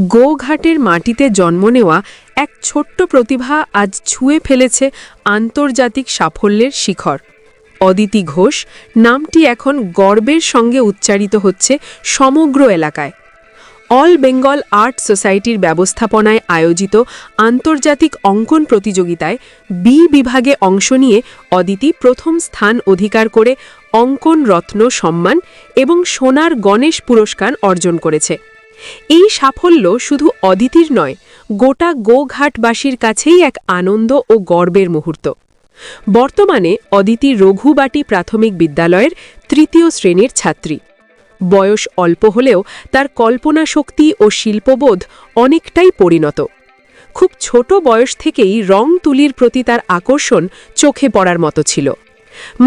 গোঘাটের মাটিতে জন্ম নেওয়া এক ছোট্ট প্রতিভা আজ ছুঁয়ে ফেলেছে আন্তর্জাতিক সাফল্যের শিখর। অদিতি ঘোষ নামটি এখন গর্বের সঙ্গে উচ্চারিত হচ্ছে সমগ্র এলাকায়। অল বেঙ্গল আর্ট সোসাইটির ব্যবস্থাপনায় আয়োজিত আন্তর্জাতিক অঙ্কন প্রতিযোগিতায় বি বিভাগে অংশ নিয়ে অদিতি প্রথম স্থান অধিকার করে অঙ্কন রত্ন সম্মান এবং সোনার গণেশ পুরস্কার অর্জন করেছে। এই সাফল্য শুধু অদিতির নয়, গোটা গোঘাটবাসীর কাছেই এক আনন্দ ও গর্বের মুহূর্ত। বর্তমানে অদিতি রঘুবাটি প্রাথমিক বিদ্যালয়ের তৃতীয় শ্রেণীর ছাত্রী। বয়স অল্প হলেও তার কল্পনা শক্তি ও শিল্পবোধ অনেকটাই পরিণত। খুব ছোট বয়স থেকেই রং তুলির প্রতি তার আকর্ষণ চোখে পড়ার মতো ছিল।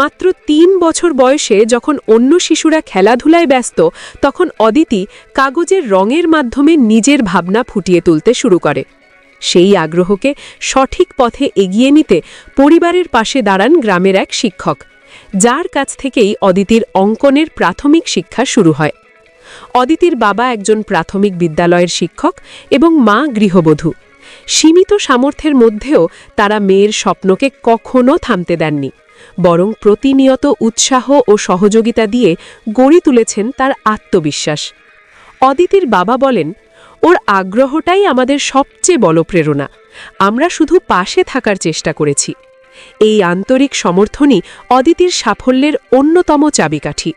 মাত্র ৩ বছর বয়সে যখন অন্য শিশুরা খেলাধুলায় ব্যস্ত, তখন অদিতি কাগজের রঙের মাধ্যমে নিজের ভাবনা ফুটিয়ে তুলতে শুরু করে। সেই আগ্রহকে সঠিক পথে এগিয়ে নিতে পরিবারের পাশে দাঁড়ান গ্রামের এক শিক্ষক, যার কাছ থেকেই অদিতির অঙ্কনের প্রাথমিক শিক্ষা শুরু হয়। অদিতির বাবা একজন প্রাথমিক বিদ্যালয়ের শিক্ষক এবং মা গৃহবধূ। সীমিত সামর্থ্যের মধ্যেও তারা মেয়ের স্বপ্নকে কখনো থামতে দেননি, বরং প্রতিনিয়ত উৎসাহ ও সহযোগিতা দিয়ে গড়ে তুলেছেন তার আত্মবিশ্বাস। অদিতির বাবা বলেন, ওর আগ্রহটাই আমাদের সবচেয়ে বড় প্রেরণা। আমরা শুধু পাশে থাকার চেষ্টা করেছি। এই আন্তরিক সমর্থনই অদিতির সাফল্যের অন্যতম চাবিকাঠি।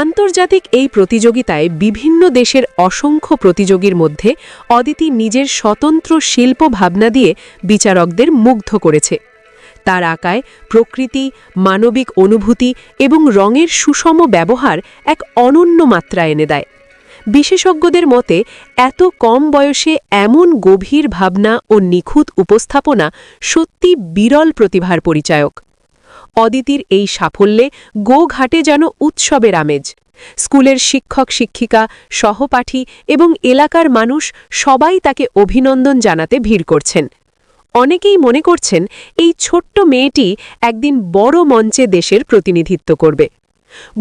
আন্তর্জাতিক এই প্রতিযোগিতায় বিভিন্ন দেশের অসংখ্য প্রতিযোগীর মধ্যে অদিতি নিজের স্বতন্ত্র শিল্প ভাবনা দিয়ে বিচারকদের মুগ্ধ করেছে। তার আঁকায় প্রকৃতি, মানবিক অনুভূতি এবং রঙের সুষম ব্যবহার এক অনন্য মাত্রা এনে দেয়। বিশেষজ্ঞদের মতে এত কম বয়সে এমন গভীর ভাবনা ও নিখুঁত উপস্থাপনা সত্যি বিরল প্রতিভার পরিচায়ক। অদিতির এই সাফল্যে গোঘাটে যেন উৎসবের আমেজ। স্কুলের শিক্ষক শিক্ষিকা, সহপাঠী এবং এলাকার মানুষ সবাই তাকে অভিনন্দন জানাতে ভিড় করছেন। অনেকেই মনে করছেন এই ছোট্ট মেয়েটি একদিন বড় মঞ্চে দেশের প্রতিনিধিত্ব করবে।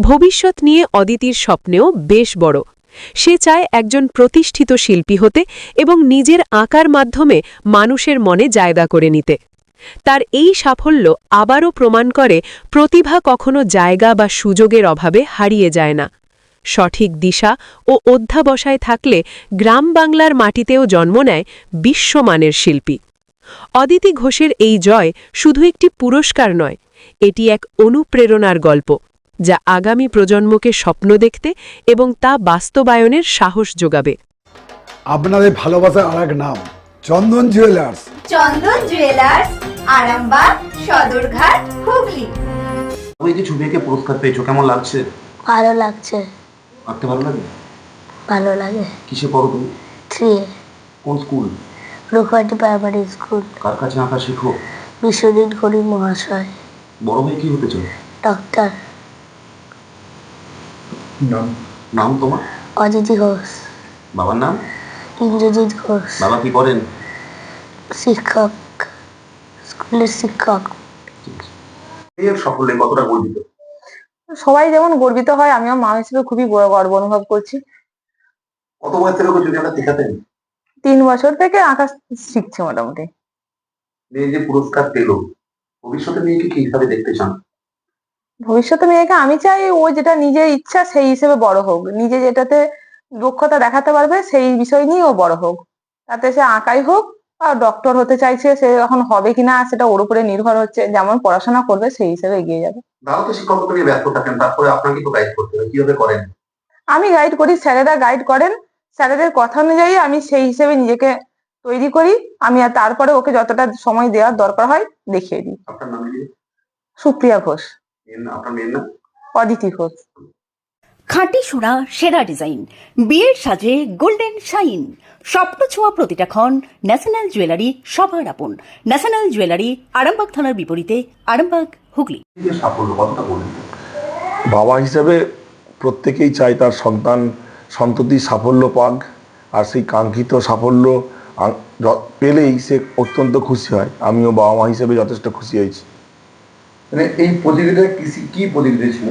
ভবিষ্যৎ নিয়ে অদিতির স্বপ্নেও বেশ বড়। সে চায় একজন প্রতিষ্ঠিত শিল্পী হতে এবং নিজের আঁকার মাধ্যমে মানুষের মনে জায়গা করে নিতে। তার এই সাফল্য আবারও প্রমাণ করে প্রতিভা কখনো জায়গা বা সুযোগের অভাবে হারিয়ে যায় না। সঠিক দিশা ও অধ্যাবসায় থাকলে গ্রাম বাংলার মাটিতেও জন্ম নেয় বিশ্বমানের শিল্পী। অদিতি ঘোষের এই জয় শুধু একটি পুরস্কার নয়, এটি এক অনুপ্রেরণার গল্প, যা আগামী প্রজন্মকে স্বপ্ন দেখতে এবং তা বাস্তবায়নের সাহস যোগাবে। আপনাদের ভালোবাসার আরেক নাম চন্দন জুয়েলার্স। চন্দন জুয়েলার্স, আরামবাগ, সদরঘাট, হুগলি। ওই যে ছবি এঁকে পুরস্কার পেয়েছো, কেমন লাগছে? ভালো লাগছে। আঁকতে ভালো লাগে? ভালো লাগে। কিসে পড়ো তুমি? 3 কোন স্কুল? Raghubati primary school. কার কাছে আঁকা শেখো? বিশ্বজিৎ ঘড়ি মহাশয়। বড় হয়ে কি হতে চাও? ডক্টর। নাম তোমার? অদিতি ঘোষ। বাবার নাম? ইন্দ্রজিৎ ঘোষ। বাবা কি করেন? শিক্ষক, স্কুলের শিক্ষক। এর সাফল্যে কতটা গর্বিত? সবাই যেমন গর্বিত হয়, আমিও মা হিসেবে খুবই গর্ব অনুভব করছি। কত বয়স থেকে যদি আমরা শেখাতেন? 3 বছর থেকে আঁকা শিখছে মোটামুটি। মেয়ে যে পুরস্কার পেল, ভবিষ্যতে মেয়েকে কি হিসাবে দেখতে চান? ভবিষ্যতে মেয়েকে আমি চাই ও যেটা নিজের ইচ্ছা সেই হিসেবে বড় হোক, নিজে যেটাতে দক্ষতা দেখাতে পারবে সেই বিষয় নিয়ে ও বড় হোক। তাতে সে আঁকাই হোক আর ডক্টর হতে চাইছে, সে এখন হবে কিনা সেটা ওর উপরে নির্ভর হচ্ছে। যেমন পড়াশোনা করবে সেই হিসেবে এগিয়ে যাবে। দাদা তো শিক্ষকতা নিয়ে ব্যস্ত থাকেন, তারপরে আপনাকে তো গাইড করতে হবে, কিভাবে করেন? আমি গাইড করি, স্যারেরা গাইড করেন। স্যারেদের কথা অনুযায়ী আমি সেই হিসেবে নিজেকে তৈরি করি। আমি আর তারপরে ওকে যতটা সময় দেওয়ার দরকার হয় দেখিয়ে দিই। আপনার নাম কি? সুপ্রিয়া ঘোষ। আপনার মেয়ের নাম? অদিতি ঘোষ। খাঁটি সোনা, সেরা ডিজাইন, বিয়ের সাজে গোল্ডেন শাইন। স্বপ্ন ছোঁয়া প্রতিটা ক্ষণ ন্যাশনাল জুয়েলারি সবার আপন। ন্যাশনাল জুয়েলারি, আরামবাগ থানার বিপরীতে, আরামবাগ, হুগলি। সাফল্য কতটা বলেন? বাবা হিসেবে প্রত্যেকেই চায় তার সন্ততি সাফল্য পাক, আর সেই কাঙ্ক্ষিত সাফল্য পেলেই সে অত্যন্ত খুশি হয়। আমিও বাবা মা হিসেবে যথেষ্ট খুশি হয়েছি। মানে এই প্রতিযোগিতা কি প্রতিযোগিতা ছিল?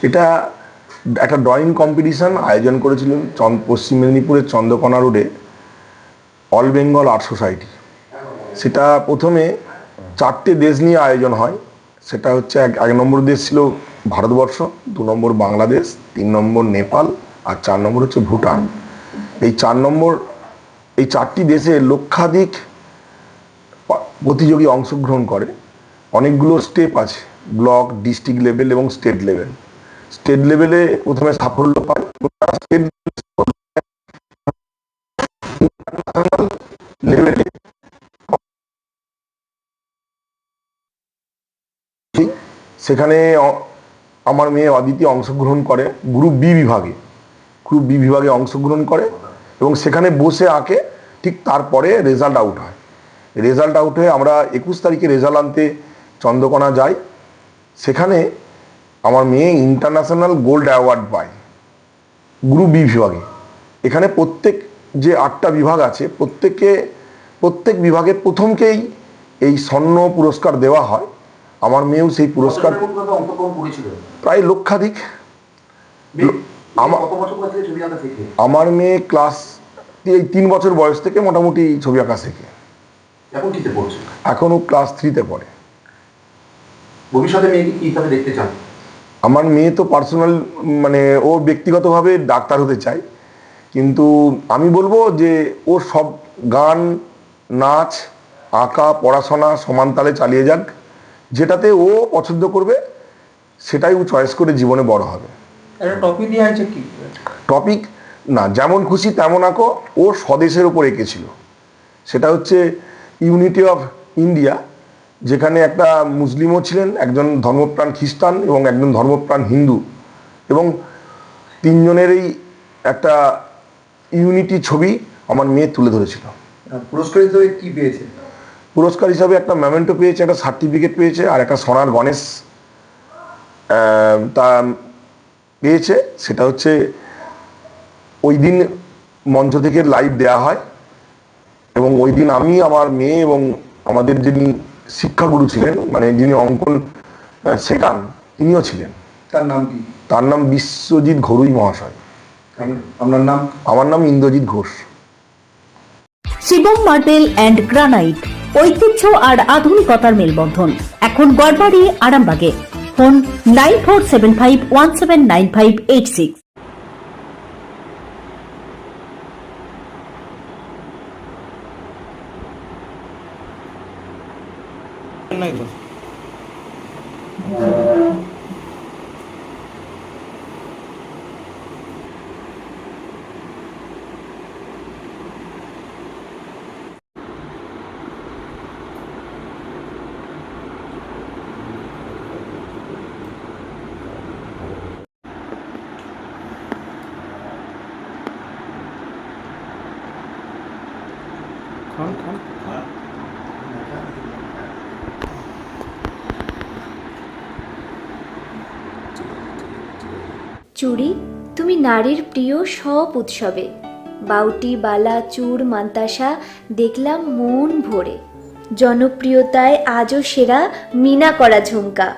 এটা একটা ড্রয়িং কম্পিটিশন আয়োজন করেছিলেন পশ্চিম মেদিনীপুরের চন্দ্রকোনা রোডে অল বেঙ্গল আর্ট সোসাইটি। সেটা প্রথমে 4টে দেশ নিয়ে আয়োজন হয়। সেটা হচ্ছে এক নম্বর দেশ ছিল ভারতবর্ষ, 2 নম্বর বাংলাদেশ, 3 নম্বর নেপাল আর 4 নম্বর হচ্ছে ভুটান। এই 4টি দেশে লক্ষাধিক প্রতিযোগী অংশগ্রহণ করে। অনেকগুলো স্টেপ আছে, ব্লক, ডিস্ট্রিক্ট লেভেল এবং স্টেট লেভেল। স্টেট লেভেলে প্রথমে সাফল্য পায়, স্টেট লেভেলে সেখানে আমার মেয়ে অদিতি অংশগ্রহণ করে গ্রুপ বি বিভাগে অংশগ্রহণ করে এবং সেখানে বসে আঁকে। ঠিক তারপরে রেজাল্ট আউট হয়। রেজাল্ট আউট হয়ে আমরা 21 তারিখে রেজাল্ট আনতে চন্দ্রকোনা যাই। সেখানে আমার মেয়ে ইন্টারন্যাশনাল গোল্ড অ্যাওয়ার্ড পায় গ্রুপ বি বিভাগে। এখানে প্রত্যেক যে 8টা বিভাগ আছে প্রত্যেক বিভাগে প্রথমকেই এই স্বর্ণ পুরস্কার দেওয়া হয়। আমার মেয়েও সেই পুরস্কার অংশগ্রহণ করেছিল প্রায় লক্ষাধিক। কত বছর বয়স থেকে ছবি আঁকা শেখে? আমার মেয়ে ক্লাস 3 বছর বয়স থেকে মোটামুটি ছবি আঁকা শেখে। এখন কিতে পড়ছে? এখনও ক্লাস 3-তে পড়ে। ভবিষ্যতে মেয়েকে কি হিসাবে দেখতে চান? আমার মেয়ে তো পার্সোনাল ও ব্যক্তিগতভাবে ডাক্তার হতে চায়, কিন্তু আমি বলবো যে ও সব গান, নাচ, আঁকা, পড়াশোনা সমান তালে চালিয়ে যাক। যেটাতে ও পছন্দ করবে সেটাই ও চয়েস করে জীবনে বড় হবে। টপিক না, যেমন খুশি তেমন আঁকো। ও স্বদেশের ওপর এঁকেছিল। সেটা হচ্ছে ইউনিটি অফ ইন্ডিয়া, যেখানে একটা মুসলিমও ছিলেন, একজন ধর্মপ্রাণ খ্রিস্টান এবং একজন ধর্মপ্রাণ হিন্দু, এবং 3 জনেরই একটা ইউনিটি ছবি আমার মেয়ে তুলে ধরেছিল। পুরস্কার হিসেবে কি পেয়েছে? পুরস্কার হিসাবে একটা মেমেন্টো পেয়েছে, একটা সার্টিফিকেট পেয়েছে আর একটা সোনার গণেশ তা পেয়েছে। সেটা হচ্ছে ওই দিন মঞ্চ থেকে লাইভ দেওয়া হয় এবং ওই দিন আমি, আমার মেয়ে এবং আমাদের যিনি শিক্ষাগুরু ছিলেন, যিনি অঙ্কন শেখান, তিনিও ছিলেন। তার নাম কি? তার নাম বিশ্বজিৎ ঘরুই মহাশয়। আপনার নাম? আমার নাম Indrajit Ghosh. Shivam marble and granite, ঐতিহ্য আর আধুনিকতার মেলবন্ধন, এখন গড়বাড়ি আরামবাগে। ফোন 9475179586। চুড়ি, তুমি নারীর প্রিয় সব উৎসবে। বাউটি, বালা, চূড়, মান্তাসা দেখলাম মন ভরে। জনপ্রিয়তায় আজও সেরা মিনা করা ঝুমকা।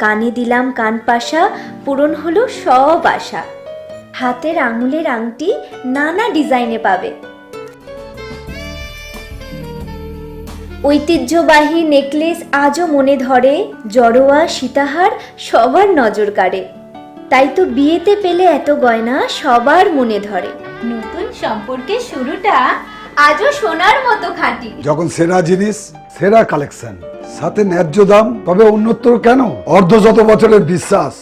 কানে দিলাম কানপাশা, পূরণ হলো সব আশা। হাতের আঙুলের আংটি নানা ডিজাইনে পাবে। ঐতিহ্যবাহী নেকলেস আজও মনে ধরে। জড়োয়া, সীতাহার সবার নজর কাড়ে। তাই তো বিয়েতে পেলে এত গয়না সবার মনে ধরে। নতুন সম্পর্কের শুরুটা আজও সোনার মতো খাঁটি। যখন সেরা জিনিস, সেরা কালেকশন, সাথে ন্যায্য দাম, তবে উন্নতর কেন? অর্ধশত বছরের বিশ্বাস,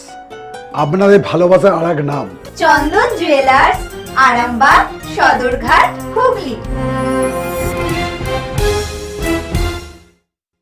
আপনাদের ভালোবাসার আরেক নাম চন্দন জুয়েলার্স, আরামবাগ, সদরঘাট, হুগলি।